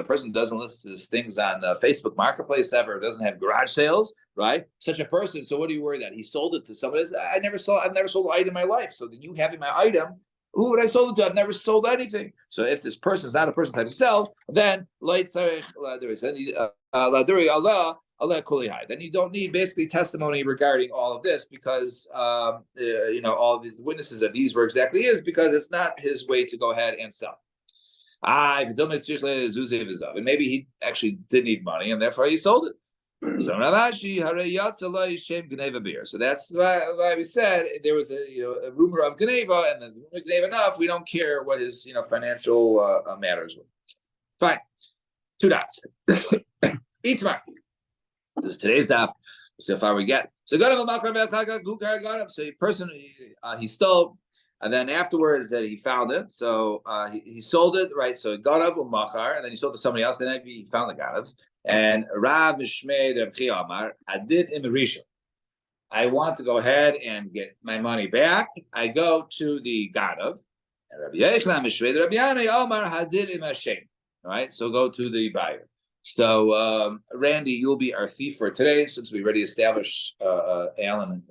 person doesn't list his things on Facebook Marketplace ever, doesn't have garage sales, right? Such a person. So what do you worry that he sold it to somebody? I've never sold an item in my life. So then you having my item, who would I sold it to? I've never sold anything. So if this person is not a person type to sell, then then you don't need basically testimony regarding all of this, because all the witnesses that these were exactly his, because it's not his way to go ahead and sell. And maybe he actually did need money and therefore he sold it. So that's why we said there was a rumor of Geneva, and the Geneva enough, we don't care what his financial matters were. Fine. 2 dots. Each mark. This is today's daf. So far we get. So got him. So a person he stole, and then afterwards that he found it. So he sold it, right? So ganav umachar, and then he sold it to somebody else. Then he found the ganav. And Rav Mishmei Reb Chia Amar, I did imirisha. I want to go ahead and get my money back. I go to the ganav, and Rabbi Yechlan Mishmei Reb Yanei Amar Hadid imashem. All right, so go to the buyer. So, Randy, you'll be our thief for today, since we already established Alan,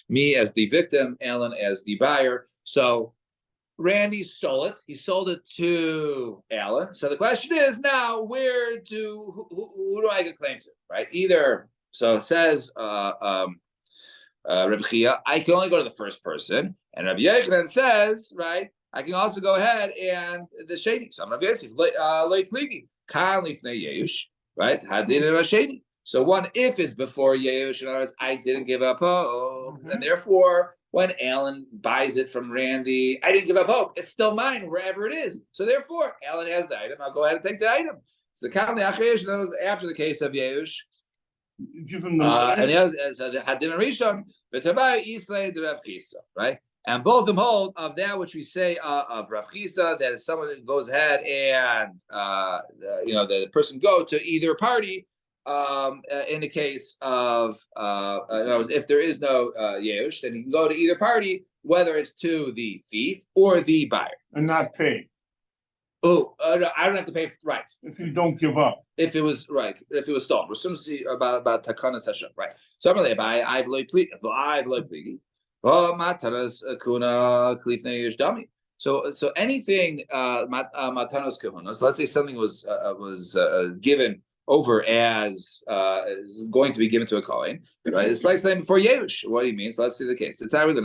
me as the victim, Alan as the buyer. So, Randy stole it. He sold it to Alan. So the question is now, who do I get claim to? Right? Either, so it says Rabbi Chia, I can only go to the first person, and Rabbi Yochanan says, right, I can also go ahead and the shady. So I'm Rabbi Yosef, late pligi. Right? So one if is before Yeush, in other words, I didn't give up, and therefore when Alan buys it from Randy, I didn't give up hope. It's still mine wherever it is. So therefore, Alan has the item. I'll go ahead and take the item. So after the case of Yehush. Give him the And the other is the Hadin Rishon, V'Tabai Islay the Rav Chisda, right? And both of them hold of that which we say of Rav Chisda, that if someone goes ahead and the person go to either party, in the case of if there is no Yehush, then he can go to either party, whether it's to the thief or the buyer, and not pay no, I don't have to pay. Right. if you don't give up. If it was stolen. We're soon to see about Takana Session, right? So I'm gonna buy I've loy pligi. Oh matanas kuna klifnei yishdami. So anything matanos kahuna. So let's say something was given over as is going to be given to a kohen, right? It's like saying before Yehush. What do you mean? So let's see the case. The time of the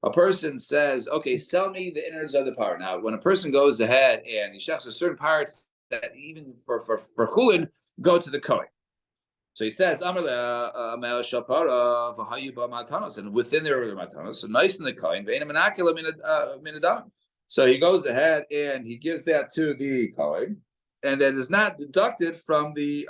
a person says, okay, sell me the innards of the part. Now, when a person goes ahead and he shechs certain parts that even for chulin go to the kohen. So he says, and within there are matanos, so nice in the kohen. So he goes ahead and he gives that to the kohen, and that is not deducted from the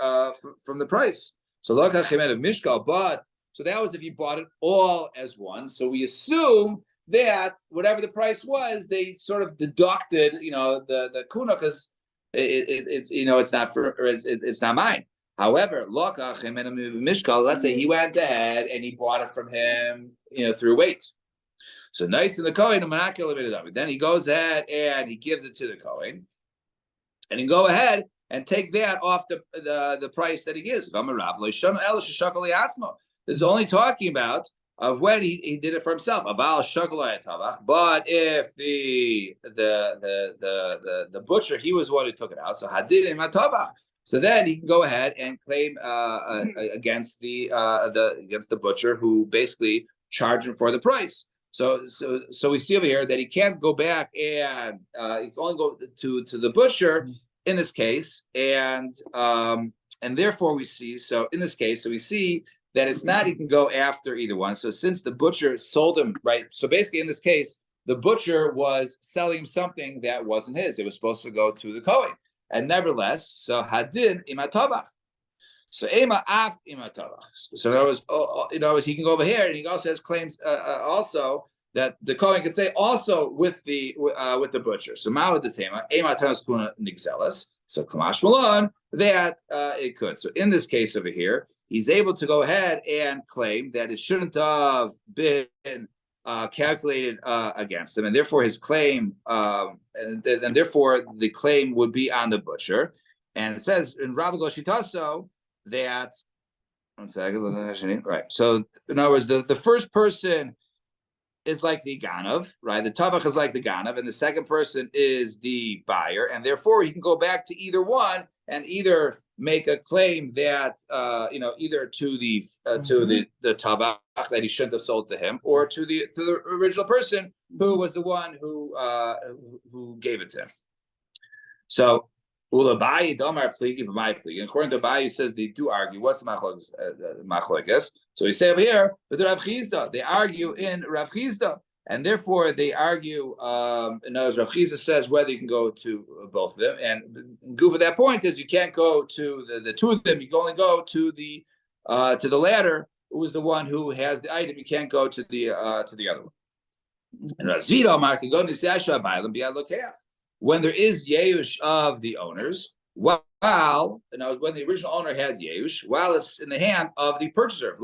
price. So mishkal, but so that was if you bought it all as one. So we assume that whatever the price was, they sort of deducted, the kuna, because it's not it's not mine. However, mishkal, let's say he went ahead and he bought it from him, through weight. So nice in the kohen, then he goes ahead and he gives it to the kohen, and he go ahead and take that off the price that he gives. This is only talking about of when he did it for himself. But if the butcher, he was the one who took it out, so hadin matabach. So then he can go ahead and claim against the butcher who basically charged him for the price. So we see over here that he can't go back and he can only go to the butcher in this case, and therefore we see. So in this case, we see that it's not, he can go after either one. So since the butcher sold him, right? So basically in this case, the butcher was selling him something that wasn't his. It was supposed to go to the kohen. And nevertheless, so hadin imatabach. So ema af imatabach. So in other words, he can go over here, and he also has claims also that the kohen could say also with the butcher. So ma'od detema ema tanas kuna nixelas. So kamash malon that it could. So in this case over here, he's able to go ahead and claim that it shouldn't have been calculated against him, and therefore his claim, and therefore the claim would be on the butcher. And it says in Rav Goshitaso that, one second, right? So in other words, the first person is like the ganav, right? The tabach is like the ganav, and the second person is the buyer, and therefore he can go back to either one and either make a claim that either to the tabach that he shouldn't have sold to him, or to the original person who was the one who gave it to him. So Ulabai Domar Pligi B'mai Pligi. According to Abai, he says they do argue. What's the machlokes? So we say over here, but the Rav Chisda, they argue in Rav Chisda, and therefore they argue. In other words, Rav Chisda says whether you can go to both of them, and goof at that point is you can't go to the two of them. You can only go to the latter, who is the one who has the item. You can't go to the other one. And Rav Zida Amar can go to Nisasha Bailam Biad Lokeh. When there is Yeush of the owners, when the original owner has Yeush, while it's in the hand of the purchaser,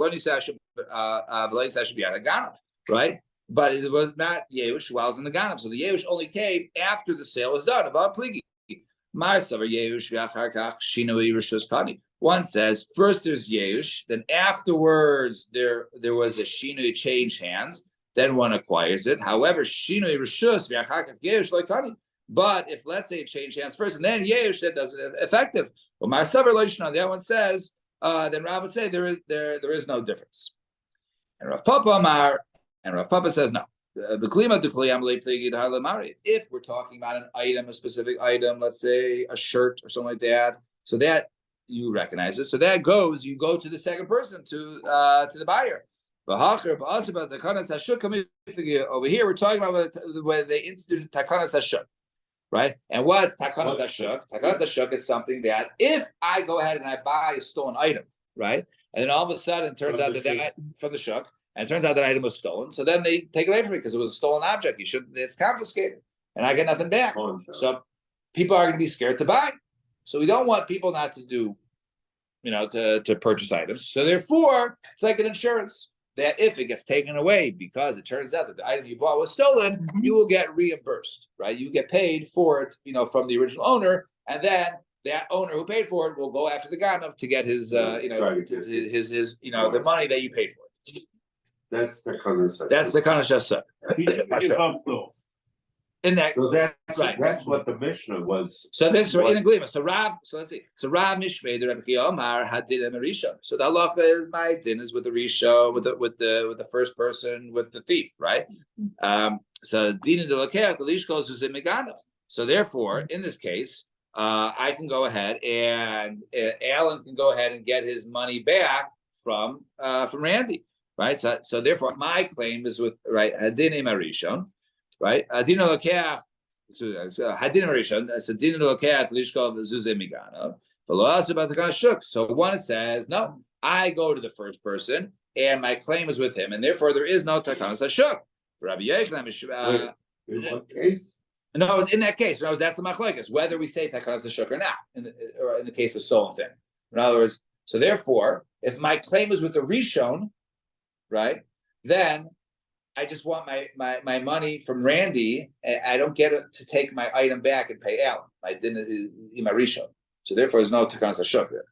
right? But it was not Yeush while it's in the Ganav. So the Yeush only came after the sale was done. About Pligi. One says first there's Yeush, then afterwards there was a Shinui change hands, then one acquires it. However, Shinui Rishus Yeush like honey. But if, let's say, it changed hands first, and then Yehush, that doesn't effective. But my subrelation on that one says, then Rav would say there is no difference. And Rav Papa says no. If we're talking about an item, a specific item, let's say a shirt or something like that, so that you recognize it. So that you go to the second person, to the buyer. But also about takanas hashuk. Over here, we're talking about whether they instituted takanas hashuk, right? And what's takanas hashuk? Takanas hashuk is something that if I go ahead and I buy a stolen item, right, and then all of a sudden it turns out that from the shuk, and it turns out that item was stolen, so then they take it away from me because it was a stolen object. It's confiscated, and I get nothing back. So people are going to be scared to buy. So we don't want people not to do, to purchase items. So therefore, it's like an insurance that if it gets taken away because it turns out that the item you bought was stolen, you will get reimbursed, right? You get paid for it, from the original owner, and then that owner who paid for it will go after the ganav to get his, his the money that you paid for it. That's the conversation. That's the kind of shasa. In that, So that's right. That's what the Mishnah was. So this in agreement. So Rav. So let's see. So Rav Mishmei the Rebbe Omar had din and Rishon. So the halacha is my din is with the Rishon, with the first person, with the thief, right? So din the lokeach the lishkos is in meganav. So therefore, in this case, I can go ahead and Alan can go ahead and get his money back from Randy, right? So therefore, my claim is with right hadin Rishon. Right, Adina lokeach. So hadin rishon. So Adina lokeach lishkov zuzeh migano. So one says no. I go to the first person, and my claim is with him, and therefore there is no takanas hashuk. Rabbi Yochanan. In what case? No, in that case, that's the machlokes whether we say takanas hashuk or not, or in the case of stolen thing. In other words, so therefore, if my claim is with the rishon, right, then I just want my money from Randy. I don't get to take my item back and pay Alan. I didn't in my rishon. So therefore, there's no takanas hashuk there.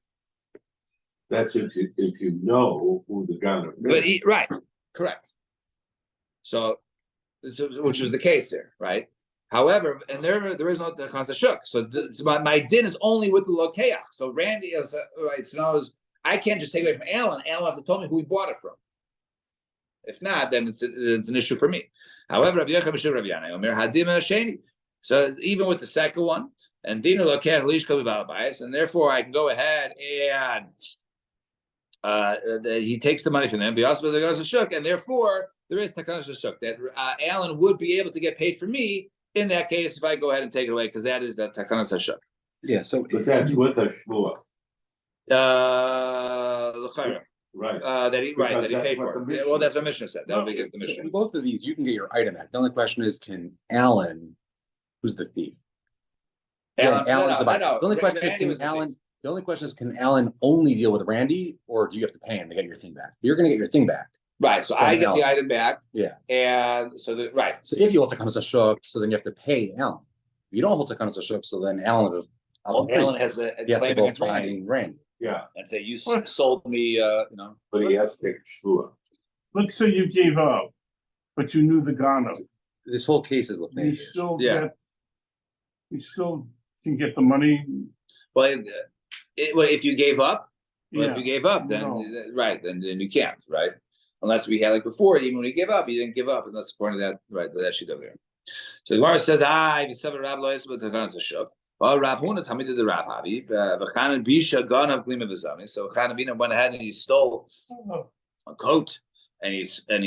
That's if you know who the gunner is. But right, correct. So, which was the case there, right? However, and there is no takanas hashuk. So my din is only with the lokeach. So Randy, right? So I can't just take it away from Alan. Alan will have to tell me who he bought it from. If not, then it's an issue for me. However, so even with the second one, and Dina Lokeh Lishko Bias, and therefore I can go ahead and he takes the money from them. And therefore there is takanas hashuk that Alan would be able to get paid for me in that case if I go ahead and take it away because that is that takanas hashuk. Yeah. So, but that's with a shmua. Right. That he paid for. Yeah, well, that's what the Mishnah said. That would be the Mishnah. In both of these, you can get your item back. The only question is, can Alan, who's the thief? Alan, The only question is, can Alan? The only question is, can Alan only deal with Randy, or do you have to pay him to get your thing back? You're going to get your thing back, right? So I get the item back. Yeah, and so right. So if you hold takanas hashuk, so then you have to pay Alan. If you don't hold takanas hashuk, so then Alan has a claim against Randy. Yeah, and say you sold me, but he has to take shmua. Let's say you gave up, but you knew the Ghana. This whole case is You still can get the money. Well, if you gave up, then then you can't, right? Unless we had like before, even when he gave up, he didn't give up unless according to that, right? That should go there. So the Gemara says, if you suffer Rav lo yisba takanas hashuk. Well, Rav Huna Tamid did the Rav Havi. V'chanan bisha ganav glima v'zami. So Chanan Bina went ahead and he stole a coat, and he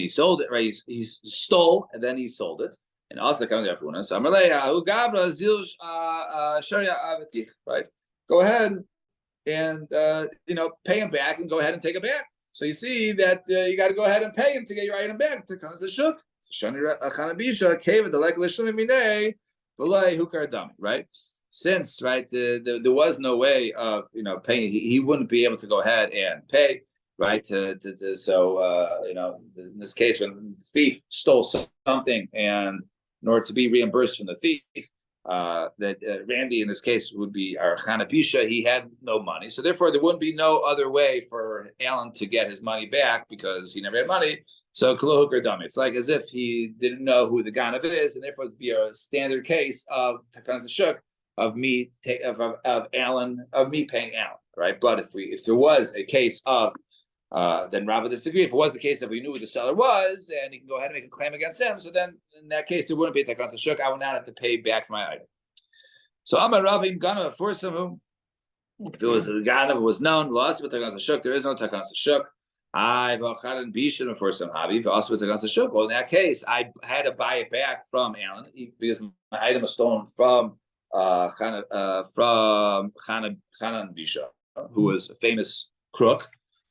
sold it. Right, he stole and then he sold it. And also coming there Huna. So Amalei Hu Gabra Zil Sharia Avatich. Right, go ahead and pay him back and go ahead and take it back. So you see that you got to go ahead and pay him to get your item back. To come to shuk. So Chanan Bisha cave the like lishlim minei v'lei hukar dami. Right. Since there was no way of paying, he wouldn't be able to go ahead and pay, right? So in this case, when the thief stole something, and in order to be reimbursed from the thief, Randy in this case would be our Chanapisha. He had no money, so therefore there wouldn't be no other way for Alan to get his money back because he never had money. So Kalohuk Dami. It's like as if he didn't know who the Ganav is, and therefore it'd be a standard case of Takanas Hashuk. Of me paying Alan, right? But if there was a case of, then Rav would disagree. If it was the case that we knew who the seller was, and he can go ahead and make a claim against him, so then in that case there wouldn't be a takanas hashuk. I would not have to pay back for my item. So Amar Rav im Ganav for some if it was a Ganav, it was known lost with takanas hashuk. There is no takanas hashuk. I for some hobby also with the shuk. Well, in that case, I had to buy it back from Alan because my item was stolen from Chanan Bisha, who was a famous crook.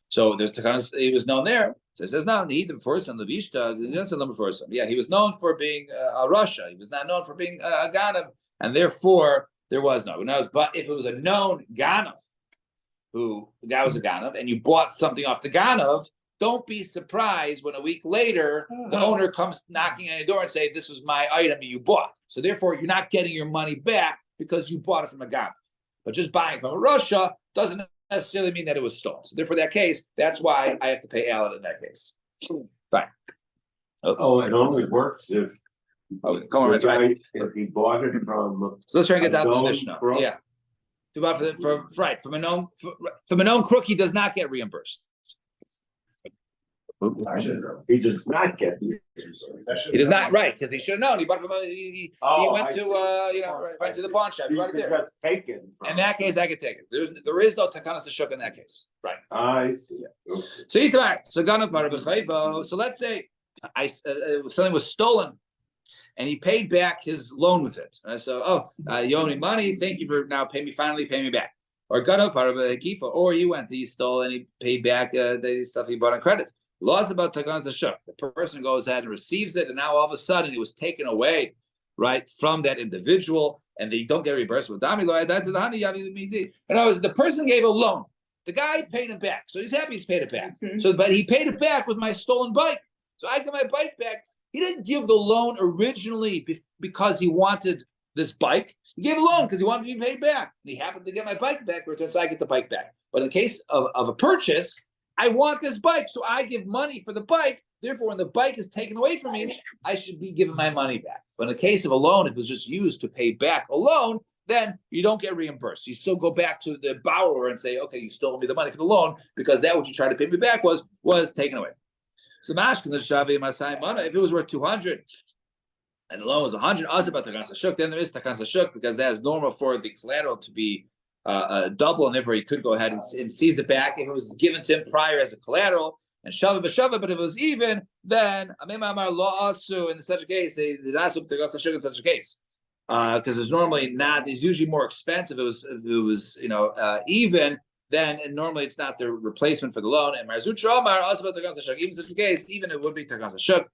So there's the kind of he was known there. So it says no, he the first and the Vishta. That's the number first. Yeah, he was known for being a Russia. He was not known for being a Ganav, and therefore there was no. But if it was a known Ganav, who the guy was a Ganav, and you bought something off the Ganav, don't be surprised when a week later the owner comes knocking on your door and say, "This was my item you bought." So therefore, you're not getting your money back because you bought it from a Ganav. But just buying from Russia doesn't necessarily mean that it was stolen. So therefore, that case, that's why I have to pay Alan in that case. Fine. Oh, it only works if. Come on, that's right. If he bought it from. So let's try and get down to the known Mishnah. crook. Yeah. If you bought from a known crook, he does not get reimbursed. He does not get. He does not, right? Because he should have known. He bought from he went to went to the pawn shop. He bought it there. That's taken. In that case, I could take it. There is no takanas shuk in that case, right? I see. So let's say something was stolen, and he paid back his loan with it. So you owe me money. Thank you for now pay me back. Or or he went, he stole and he paid back the stuff he bought on credit. Laws about takanas shuk. The person goes ahead and receives it, and now all of a sudden it was taken away, right, from that individual, and they don't get reimbursed with dami lo. In other words, the person gave a loan. The guy paid him back, so he's happy he's paid it back. So, but he paid it back with my stolen bike. So I get my bike back. He didn't give the loan originally because he wanted this bike. He gave a loan because he wanted to be paid back. And he happened to get my bike back, so I get the bike back. But in the case of a purchase, I want this bike, so I give money for the bike. Therefore, when the bike is taken away from me, I should be given my money back. But in the case of a loan, if it was just used to pay back a loan, then you don't get reimbursed. You still go back to the borrower and say, okay, you stole me the money for the loan because that what you tried to pay me back was taken away. So if it was worth 200 and the loan was 100, then there is takanas shuk because that is normal for the collateral to be double, and therefore he could go ahead and seize it back if it was given to him prior as a collateral and shava b'shava. But if it was even, then in such a case they not in such a case because it's normally not. It's usually more expensive. It was even. Then and normally it's not the replacement for the loan. And Marzut Shomar also about takanas shuk. Even in such a case, even it would be takanas shuk.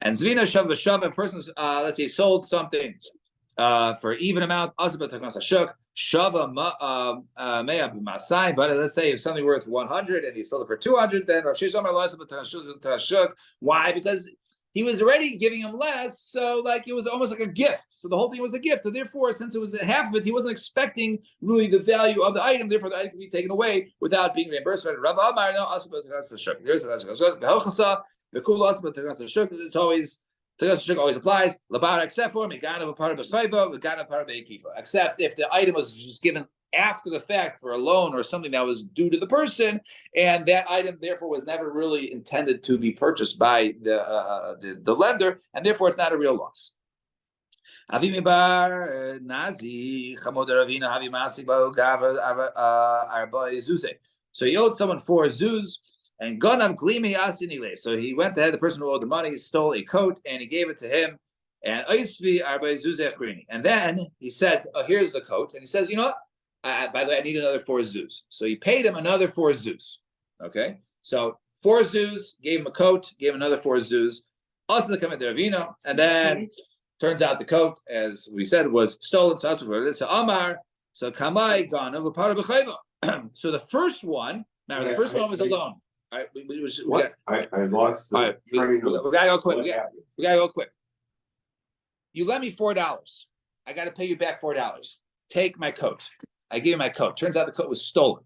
And Zvina shava b'shava. A person's let's say sold something for even amount also about takanas shuk. Shava mea b'masai, but let's say if something worth 100 and he sold it for 200, then Rav Shishon lost about shuk. Why? Because he was already giving him less, so like it was almost like a gift. So the whole thing was a gift. So therefore, since it was half of it, he wasn't expecting really the value of the item. Therefore, the item could be taken away without being reimbursed. Rav Amar no also about takanas shuk. Here's the cool also about takanas shuk. It's always. Takanas shuk always applies. Labar except for Meganav a part of the Shaiva, Meganav part of the Akifa. Except if the item was just given after the fact for a loan or something that was due to the person, and that item therefore was never really intended to be purchased by the lender, and therefore it's not a real loss. Avimi bar Nazi Chamod Ravina Havi Masik Gava Arba Zuze. So he owed someone 4 zuz. And Gonav Glimi Asinile. So he went ahead, the person who owed the money stole a coat and he gave it to him. And and then he says, oh, here's the coat. And he says, you know what? By the way, I need another 4 zuz. So he paid him another 4 zuz. Okay. So 4 zuz, gave him a coat, gave him another 4 zuz. Also the Kamet Ravina. And then turns out the coat, as we said, was stolen. So Amar, so Kamai Gonav a part of Bechayva. So the first one, now the first one was a loan. All right, I lost the train. We gotta go quick. We gotta go quick. You lent me $4. I gotta pay you back $4. Take my coat. I gave you my coat. Turns out the coat was stolen.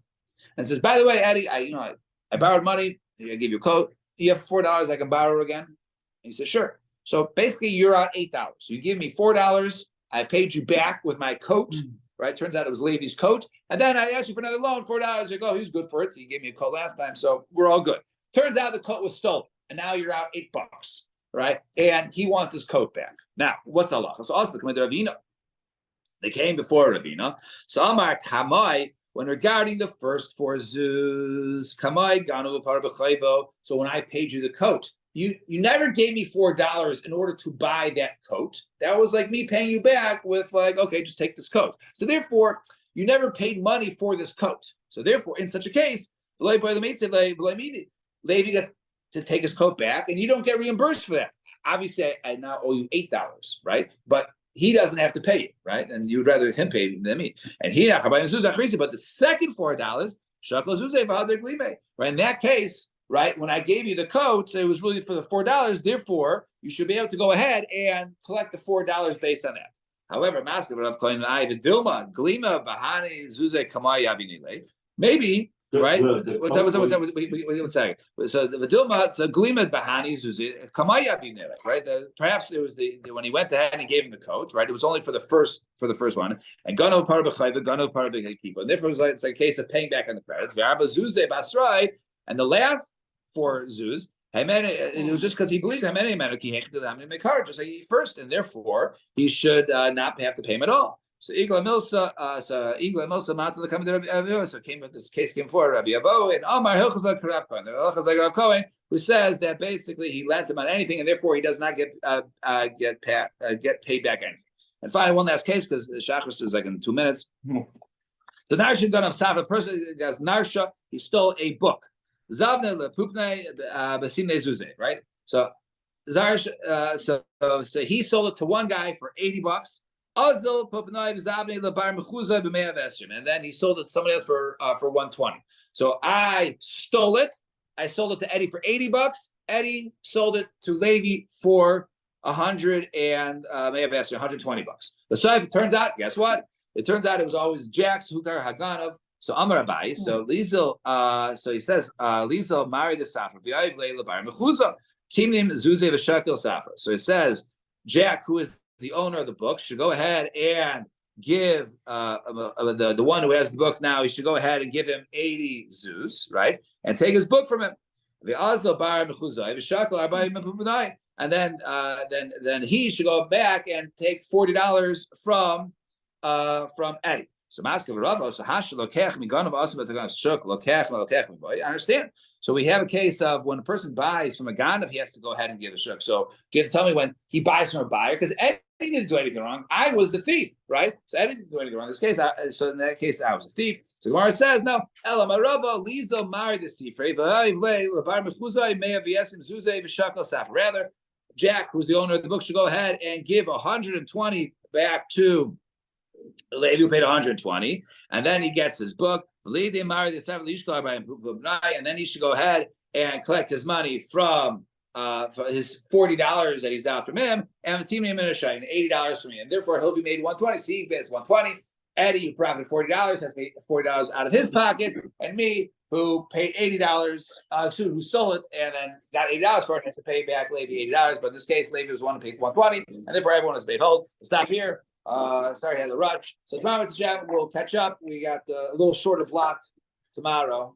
And says, by the way, Eddie, I borrowed money. I gave you a coat. You have $4 I can borrow again? And he said, sure. So basically you're out $8. You give me $4. I paid you back with my coat. Right? Turns out it was Levi's coat. And then I asked you for another loan, $4. You go, he was good for it. He gave me a coat last time, so we're all good. Turns out the coat was stolen, and now you're out $8, right? And he wants his coat back. Now, what's the halacha? So also the Ravina. They came before Ravina. So Amar Kamai, when regarding the first 4 zuz, kamai ganu par b'chayvo. So when I paid you the coat, you never gave me $4 in order to buy that coat. That was like me paying you back with like, okay, just take this coat. So therefore, you never paid money for this coat. So therefore, in such a case, Levi gets to take his coat back, and you don't get reimbursed for that. Obviously, I now owe you $8, right? But he doesn't have to pay you, right? And you'd rather him pay than me. And he, but the second $4, right? In that case, right, when I gave you the coat, it was really for the $4. Therefore, you should be able to go ahead and collect the $4 based on that. However, maybe, right? What's that? What's that? So the Vidilma, it's a glima bahani zuzi kamaya binele, right? Perhaps it was when he went ahead and he gave him the coat, right? It was only for the first one, and gano par b'chayva, gano par b'kipo. And therefore, it's like a case of paying back on the credit. V'arba zuze basrai, and the last 4 zuz. It was just because he believed just like first, and therefore he should not have to pay him at all. So Igla Milsa, so this case came forward Rabbi Avo and Omar Hilchazak Rav Cohen, who says that basically he lent him on anything, and therefore he does not get paid back anything. And finally, one last case because Shachris is like in 2 minutes. The Narsha gun of Sav, a person has Narsha, he stole a book. Zavne lepupne basimne zuze, right? So so he sold it to one guy for $80. And then he sold it to somebody else for $120. So I stole it. I sold it to Eddie for $80. Eddie sold it to Levi for $120. So it turns out, guess what? It turns out it was always Jack's Hukar Haganov. So Amar Abai, so Lizel, so he says, Lizel married the Safra, V'yayiv Leila Bar Mechuza, Timnim Zuze V'Shakel Safra. So it says, Jack, who is the owner of the book, should go ahead and give the one who has the book now, he should go ahead and give him 80 zuz, right? And take his book from him. V'Azal Bar Mechuza, V'Shakel Arbai Mepupunai. And then he should go back and take $40 from Eddie. So I understand. So we have a case of when a person buys from a ganav, he has to go ahead and give a shuk. So you have to tell me when he buys from a buyer, because Eddie didn't do anything wrong. I was the thief, right? So Eddie didn't do anything wrong in this case. So in that case, I was a thief. So Gemara says, no, rather, Jack, who's the owner of the book, should go ahead and give 120 back to Levi, who paid 120, and then he gets his book. And then he should go ahead and collect his money from for his $40 that he's out from him, and the team name and $80 from me, and therefore he'll be made 120. So he gets 120. Eddie, who profited $40, has made $40 out of his pocket, and me, who paid $80, who stole it and then got $80 for it, has to pay back Levi $80. But in this case, Levi was the one who paid 120, and therefore everyone is paid whole. Stop here. Sorry, I had a rush. So tomorrow we'll catch up. We got a little shorter block tomorrow.